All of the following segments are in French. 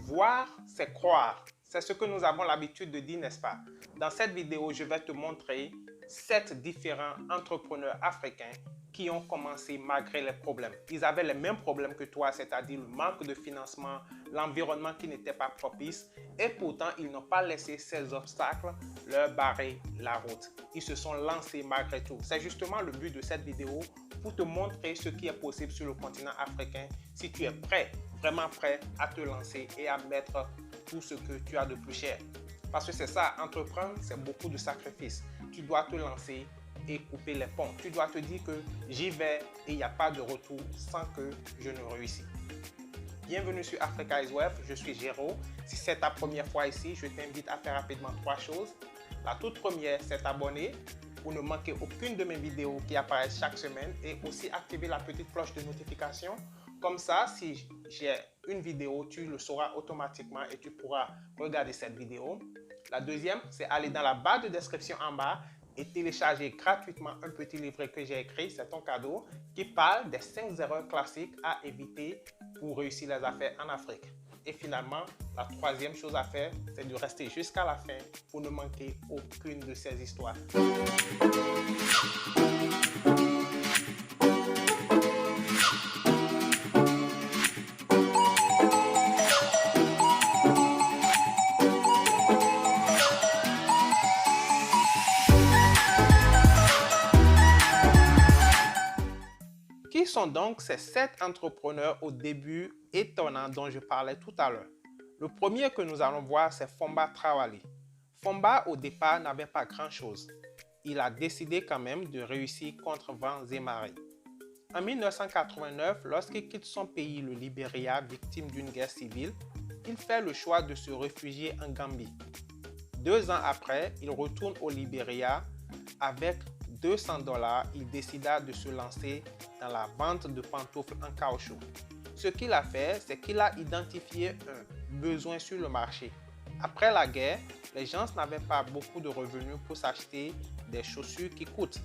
Voir, c'est croire. C'est ce que nous avons l'habitude de dire, n'est-ce pas? Dans cette vidéo, je vais te montrer 7 différents entrepreneurs africains qui ont commencé malgré les problèmes. Ils avaient les mêmes problèmes que toi, c'est-à-dire le manque de financement, l'environnement qui n'était pas propice, et pourtant, ils n'ont pas laissé ces obstacles leur barrer la route. Ils se sont lancés malgré tout. C'est justement le but de cette vidéo, pour te montrer ce qui est possible sur le continent africain si tu es prêt, vraiment prêt à te lancer et à mettre tout ce que tu as de plus cher. Parce que c'est ça, entreprendre, c'est beaucoup de sacrifices. Tu dois te lancer et couper les ponts. Tu dois te dire que j'y vais et il n'y a pas de retour sans que je ne réussisse. Bienvenue sur Africa is Wealth, je suis Géraud. Si c'est ta première fois ici, je t'invite à faire rapidement 3 choses. La toute première, c'est t'abonner pour ne manquer aucune de mes vidéos qui apparaissent chaque semaine et aussi activer la petite cloche de notification. Comme ça, si j'ai une vidéo, tu le sauras automatiquement et tu pourras regarder cette vidéo. La deuxième, c'est aller dans la barre de description en bas et télécharger gratuitement un petit livret que j'ai écrit, c'est ton cadeau, qui parle des 5 erreurs classiques à éviter pour réussir les affaires en Afrique. Et finalement, la troisième chose à faire, c'est de rester jusqu'à la fin pour ne manquer aucune de ces histoires. Qui sont donc ces 7 entrepreneurs au début étonnants dont je parlais tout à l'heure? Le premier que nous allons voir, c'est Fomba Traoré. Fomba, au départ, n'avait pas grand-chose. Il a décidé quand même de réussir contre vents et marées. En 1989, lorsqu'il quitte son pays, le Libéria, victime d'une guerre civile, il fait le choix de se réfugier en Gambie. 2 ans après, il retourne au Libéria. Avec 200 $, il décida de se lancer dans la vente de pantoufles en caoutchouc. Ce qu'il a fait, c'est qu'il a identifié un besoin sur le marché. Après la guerre, les gens n'avaient pas beaucoup de revenus pour s'acheter des chaussures qui coûtent.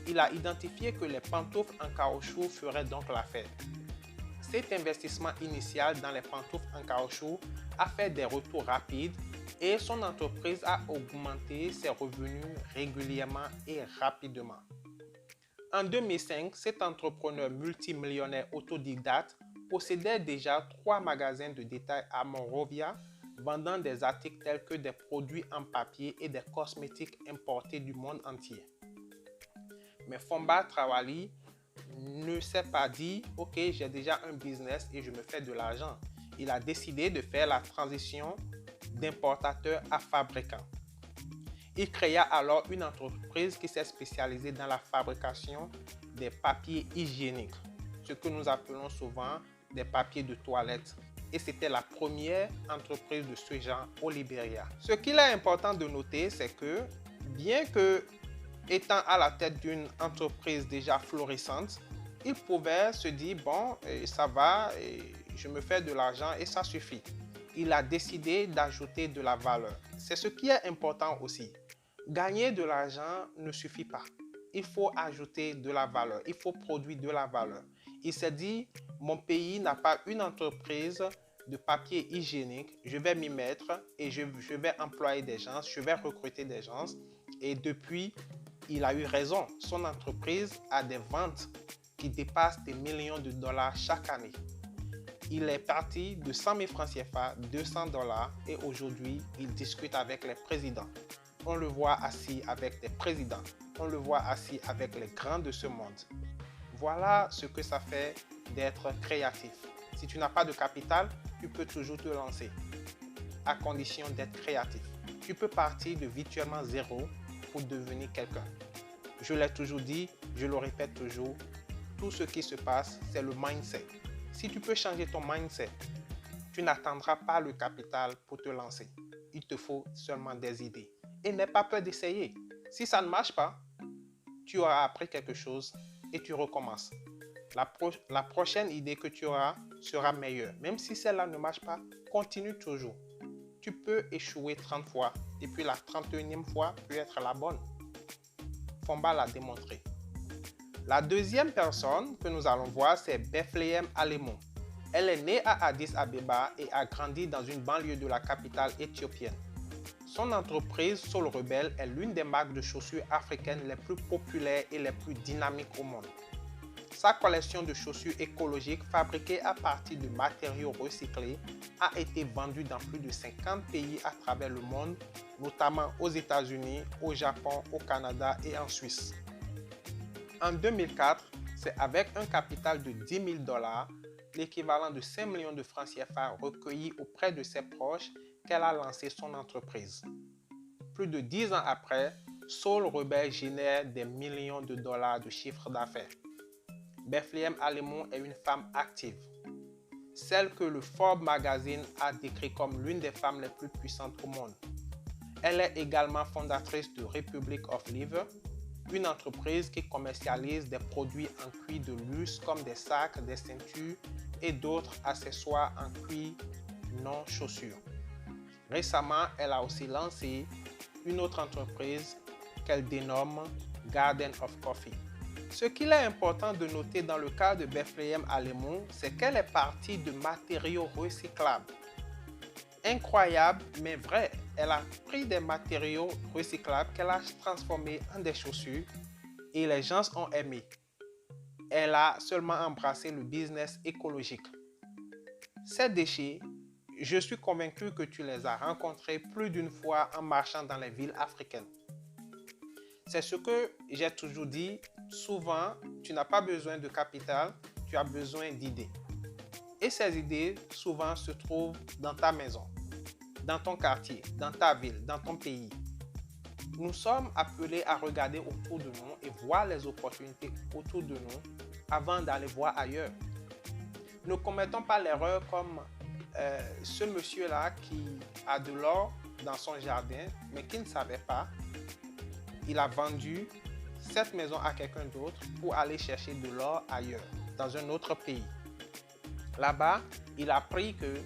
Il a identifié que les pantoufles en caoutchouc feraient donc l'affaire. Cet investissement initial dans les pantoufles en caoutchouc a fait des retours rapides et son entreprise a augmenté ses revenus régulièrement et rapidement. En 2005, cet entrepreneur multimillionnaire autodidacte possédait déjà 3 magasins de détail à Monrovia, vendant des articles tels que des produits en papier et des cosmétiques importés du monde entier. Mais Fomba Traoré ne s'est pas dit « Ok, j'ai déjà un business et je me fais de l'argent ». Il a décidé de faire la transition d'importateur à fabricant. Il créa alors une entreprise qui s'est spécialisée dans la fabrication des papiers hygiéniques, ce que nous appelons souvent des papiers de toilette. Et c'était la première entreprise de ce genre au Libéria. Ce qu'il est important de noter, c'est que bien que étant à la tête d'une entreprise déjà florissante, il pouvait se dire « Bon, ça va, je me fais de l'argent et ça suffit ». Il a décidé d'ajouter de la valeur. C'est ce qui est important aussi. Gagner de l'argent ne suffit pas. Il faut ajouter de la valeur. Il faut produire de la valeur. Il s'est dit, mon pays n'a pas une entreprise de papier hygiénique. Je vais m'y mettre et je vais employer des gens. Je vais recruter des gens. Et depuis, il a eu raison. Son entreprise a des ventes qui dépassent des millions de dollars chaque année. Il est parti de 100 000 francs CFA, 200 $ et aujourd'hui, il discute avec les présidents. On le voit assis avec des présidents. On le voit assis avec les grands de ce monde. Voilà ce que ça fait d'être créatif. Si tu n'as pas de capital, tu peux toujours te lancer, à condition d'être créatif. Tu peux partir de virtuellement zéro pour devenir quelqu'un. Je l'ai toujours dit, je le répète toujours, tout ce qui se passe, c'est le mindset. Si tu peux changer ton mindset, tu n'attendras pas le capital pour te lancer. Il te faut seulement des idées. Et n'aie pas peur d'essayer. Si ça ne marche pas, tu auras appris quelque chose et tu recommences. La prochaine idée que tu auras sera meilleure. Même si celle-là ne marche pas, continue toujours. Tu peux échouer 30 fois et puis la 31e fois peut être la bonne. Fomba l'a démontré. La deuxième personne que nous allons voir, c'est Bethlehem Alemon. Elle est née à Addis Abeba et a grandi dans une banlieue de la capitale éthiopienne. Son entreprise Soul Rebel est l'une des marques de chaussures africaines les plus populaires et les plus dynamiques au monde. Sa collection de chaussures écologiques fabriquées à partir de matériaux recyclés a été vendue dans plus de 50 pays à travers le monde, notamment aux États-Unis, au Japon, au Canada et en Suisse. En 2004, c'est avec un capital de 10 000 $, l'équivalent de 5 millions de francs CFA recueillis auprès de ses proches, qu'elle a lancé son entreprise. Plus de 10 ans après, Soul Rebel génère des millions de dollars de chiffre d'affaires. Bethlehem Alemon est une femme active, celle que le Forbes Magazine a décrit comme l'une des femmes les plus puissantes au monde. Elle est également fondatrice de Republic of Leather, une entreprise qui commercialise des produits en cuir de luxe comme des sacs, des ceintures et d'autres accessoires en cuir non chaussures. Récemment, elle a aussi lancé une autre entreprise qu'elle dénomme Garden of Coffee. Ce qu'il est important de noter dans le cas de Bethlehem Alemon, c'est qu'elle est partie de matériaux recyclables. Incroyable, mais vrai, elle a pris des matériaux recyclables qu'elle a transformés en des chaussures et les gens ont aimé. Elle a seulement embrassé le business écologique. Ces déchets, je suis convaincu que tu les as rencontrés plus d'une fois en marchant dans les villes africaines. C'est ce que j'ai toujours dit, souvent, tu n'as pas besoin de capital, tu as besoin d'idées. Et ces idées, souvent, se trouvent dans ta maison, dans ton quartier, dans ta ville, dans ton pays. Nous sommes appelés à regarder autour de nous et voir les opportunités autour de nous avant d'aller voir ailleurs. Ne commettons pas l'erreur comme ce monsieur-là qui a de l'or dans son jardin, mais qui ne savait pas. Il a vendu cette maison à quelqu'un d'autre pour aller chercher de l'or ailleurs, dans un autre pays. Là-bas, il a appris que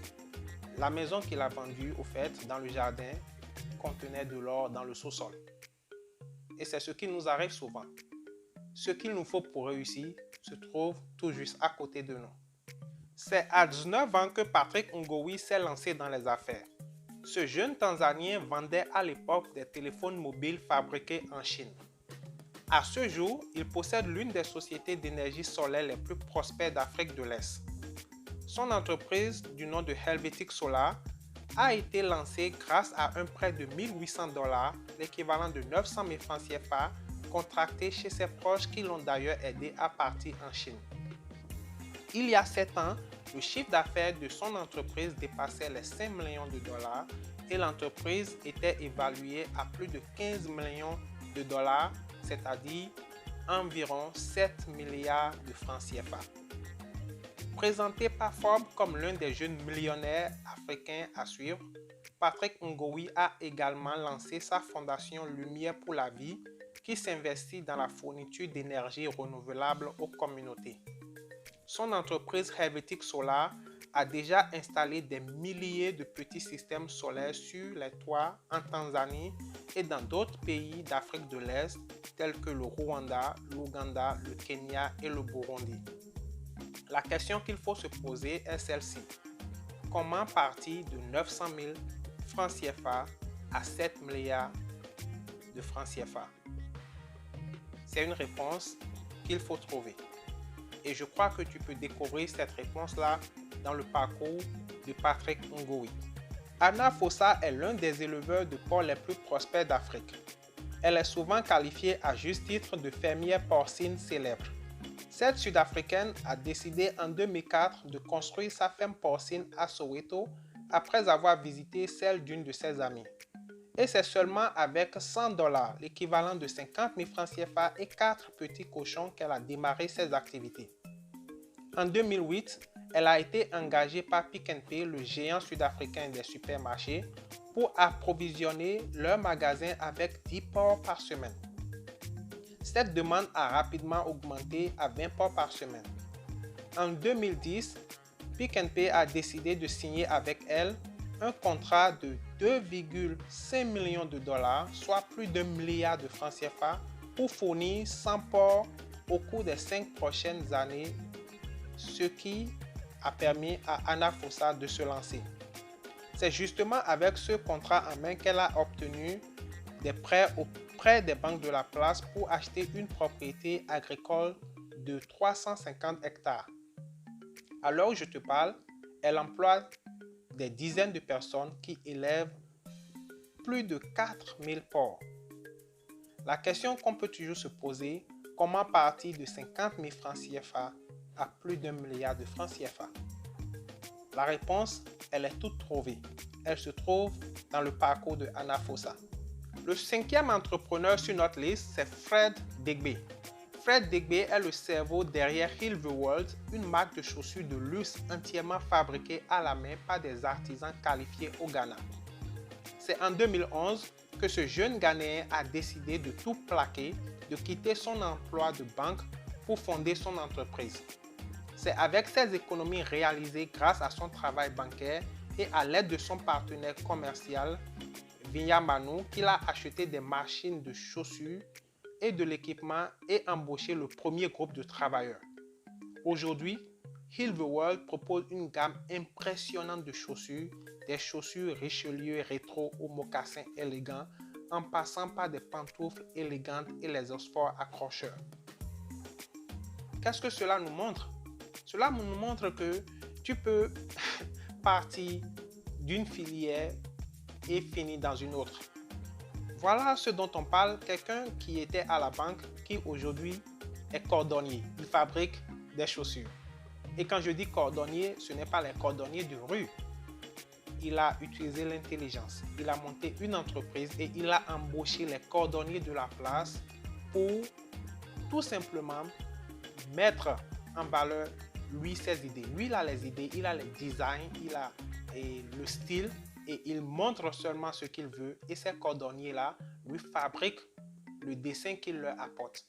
la maison qu'il a vendue, au fait, dans le jardin, contenait de l'or dans le sous-sol. Et c'est ce qui nous arrive souvent. Ce qu'il nous faut pour réussir se trouve tout juste à côté de nous. C'est à 19 ans que Patrick Ngowi s'est lancé dans les affaires. Ce jeune Tanzanien vendait à l'époque des téléphones mobiles fabriqués en Chine. À ce jour, il possède l'une des sociétés d'énergie solaire les plus prospères d'Afrique de l'Est. Son entreprise, du nom de Helvetic Solar, a été lancée grâce à un prêt de 1 800 $, l'équivalent de 900 000 francs CFA, contracté chez ses proches qui l'ont d'ailleurs aidé à partir en Chine. Il y a 7 ans, le chiffre d'affaires de son entreprise dépassait les 5 millions de dollars et l'entreprise était évaluée à plus de 15 millions de dollars, c'est-à-dire environ 7 milliards de francs CFA. Présenté par Forbes comme l'un des jeunes millionnaires africains à suivre, Patrick Ngowi a également lancé sa fondation Lumière pour la vie qui s'investit dans la fourniture d'énergie renouvelable aux communautés. Son entreprise Helvetic Solar a déjà installé des milliers de petits systèmes solaires sur les toits en Tanzanie et dans d'autres pays d'Afrique de l'Est tels que le Rwanda, l'Ouganda, le Kenya et le Burundi. La question qu'il faut se poser est celle-ci. Comment partir de 900 000 francs CFA à 7 milliards de francs CFA? C'est une réponse qu'il faut trouver. Et je crois que tu peux découvrir cette réponse-là dans le parcours de Patrick Ngowi. Anna Fossa est l'un des éleveurs de porcs les plus prospères d'Afrique. Elle est souvent qualifiée à juste titre de fermière porcine célèbre. Cette Sud-Africaine a décidé en 2004 de construire sa ferme porcine à Soweto après avoir visité celle d'une de ses amies. Et c'est seulement avec 100 $, l'équivalent de 50 000 francs CFA et 4 petits cochons qu'elle a démarré ses activités. En 2008, elle a été engagée par Pick n Pay, le géant sud-africain des supermarchés, pour approvisionner leur magasin avec 10 porcs par semaine. Cette demande a rapidement augmenté à 20 porcs par semaine. En 2010, Pick n Pay a décidé de signer avec elle un contrat de 2,5 millions de dollars, soit plus d'1 milliard de francs CFA, pour fournir 100 porcs au cours des 5 prochaines années, ce qui a permis à Anna Fossa de se lancer. C'est justement avec ce contrat en main qu'elle a obtenu des prêts auprès des banques de la place pour acheter une propriété agricole de 350 hectares. À l'heure où je te parle, elle emploie des dizaines de personnes qui élèvent plus de 4000 porcs. La question qu'on peut toujours se poser, comment partir de 50 000 francs CFA à plus d'1 milliard de francs CFA? La réponse, elle est toute trouvée. Elle se trouve dans le parcours de Anna Fossa. Le cinquième entrepreneur sur notre liste, c'est Fred Digby. Fred Digby est le cerveau derrière Heal the World, une marque de chaussures de luxe entièrement fabriquée à la main par des artisans qualifiés au Ghana. C'est en 2011 que ce jeune Ghanéen a décidé de tout plaquer, de quitter son emploi de banque pour fonder son entreprise. C'est avec ces économies réalisées grâce à son travail bancaire et à l'aide de son partenaire commercial, Vinya Manu, qu'il a acheté des machines de chaussures et de l'équipement et embauché le premier groupe de travailleurs. Aujourd'hui, Heal the World propose une gamme impressionnante de chaussures, des chaussures Richelieu rétro aux mocassins élégants, en passant par des pantoufles élégantes et les Oxford accrocheurs. Qu'est-ce que cela nous montre? Cela nous montre que tu peux partir d'une filière et finir dans une autre. Voilà ce dont on parle, quelqu'un qui était à la banque, qui aujourd'hui est cordonnier. Il fabrique des chaussures. Et quand je dis cordonnier, ce n'est pas les cordonniers de rue. Il a utilisé l'intelligence. Il a monté une entreprise et il a embauché les cordonniers de la place pour tout simplement mettre en valeur lui ses idées. Lui, il a les idées, il a les designs, il a le style et il montre seulement ce qu'il veut et ces cordonniers-là lui fabriquent le dessin qu'il leur apporte.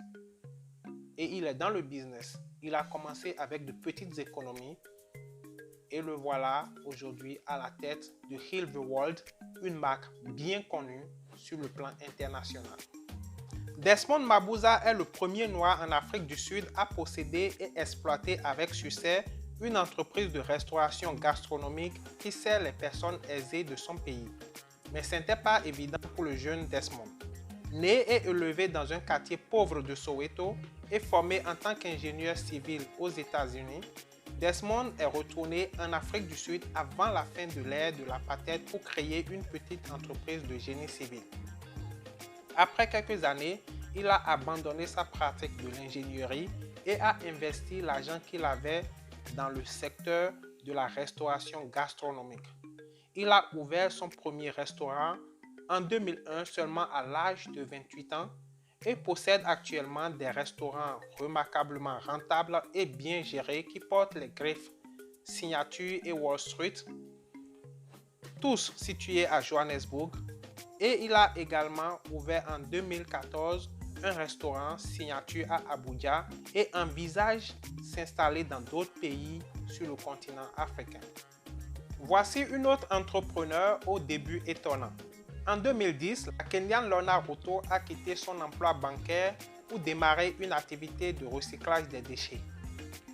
Et il est dans le business. Il a commencé avec de petites économies et le voilà aujourd'hui à la tête de Heal the World, une marque bien connue sur le plan international. Desmond Mabuza est le premier noir en Afrique du Sud à posséder et exploiter avec succès une entreprise de restauration gastronomique qui sert les personnes aisées de son pays. Mais ce n'était pas évident pour le jeune Desmond. Né et élevé dans un quartier pauvre de Soweto et formé en tant qu'ingénieur civil aux États-Unis, Desmond est retourné en Afrique du Sud avant la fin de l'ère de l'apartheid pour créer une petite entreprise de génie civil. Après quelques années, il a abandonné sa pratique de l'ingénierie et a investi l'argent qu'il avait dans le secteur de la restauration gastronomique. Il a ouvert son premier restaurant en 2001 seulement à l'âge de 28 ans et possède actuellement des restaurants remarquablement rentables et bien gérés qui portent les griffes Signature et Wall Street, tous situés à Johannesburg. Et il a également ouvert en 2014 un restaurant Signature à Abuja et envisage s'installer dans d'autres pays sur le continent africain. Voici une autre entrepreneur au début étonnant. En 2010, la Kenyan Lorna Ruto a quitté son emploi bancaire pour démarrer une activité de recyclage des déchets.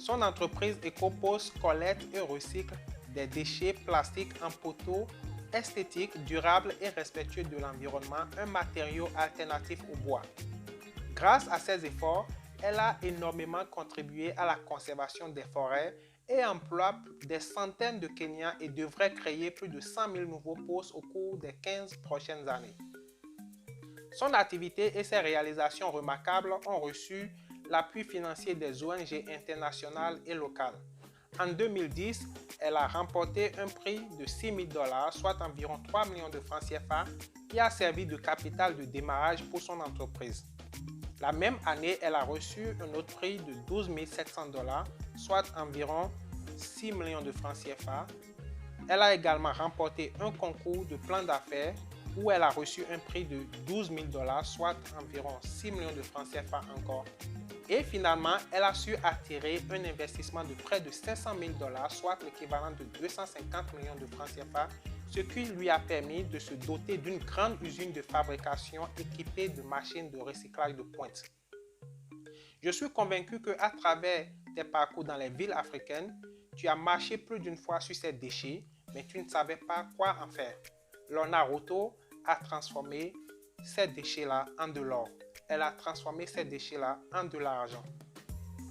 Son entreprise EcoPost collecte et recycle des déchets plastiques en poteaux esthétiques, durables et respectueux de l'environnement, un matériau alternatif au bois. Grâce à ses efforts, elle a énormément contribué à la conservation des forêts et emploie des centaines de Kenyans et devrait créer plus de 100 000 nouveaux postes au cours des 15 prochaines années. Son activité et ses réalisations remarquables ont reçu l'appui financier des ONG internationales et locales. En 2010, elle a remporté un prix de 6 000 $, soit environ 3 millions de francs CFA, qui a servi de capital de démarrage pour son entreprise. La même année, elle a reçu un autre prix de 12 700 $, soit environ 6 millions de francs CFA. Elle a également remporté un concours de plan d'affaires où elle a reçu un prix de 12 000 $, soit environ 6 millions de francs CFA encore. Et finalement, elle a su attirer un investissement de près de 500 000 $, soit l'équivalent de 250 millions de francs CFA, ce qui lui a permis de se doter d'une grande usine de fabrication équipée de machines de recyclage de pointe. Je suis convaincu qu'à travers tes parcours dans les villes africaines, tu as marché plus d'une fois sur ces déchets, mais tu ne savais pas quoi en faire. Naruto a transformé ces déchets-là en de l'or. Elle a transformé ces déchets-là en de l'argent.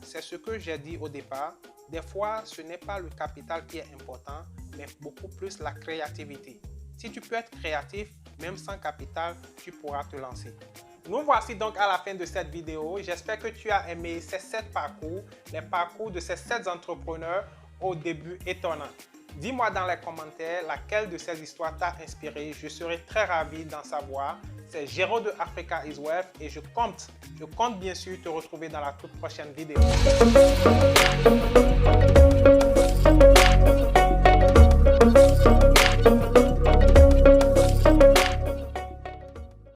C'est ce que j'ai dit au départ. Des fois, ce n'est pas le capital qui est important, mais beaucoup plus la créativité. Si tu peux être créatif, même sans capital, tu pourras te lancer. Nous voici donc à la fin de cette vidéo. J'espère que tu as aimé ces 7 parcours, les parcours de ces 7 entrepreneurs au début étonnant. Dis-moi dans les commentaires laquelle de ces histoires t'a inspiré. Je serai très ravi d'en savoir. C'est Géraud de Africa is Wealth et je compte bien sûr te retrouver dans la toute prochaine vidéo.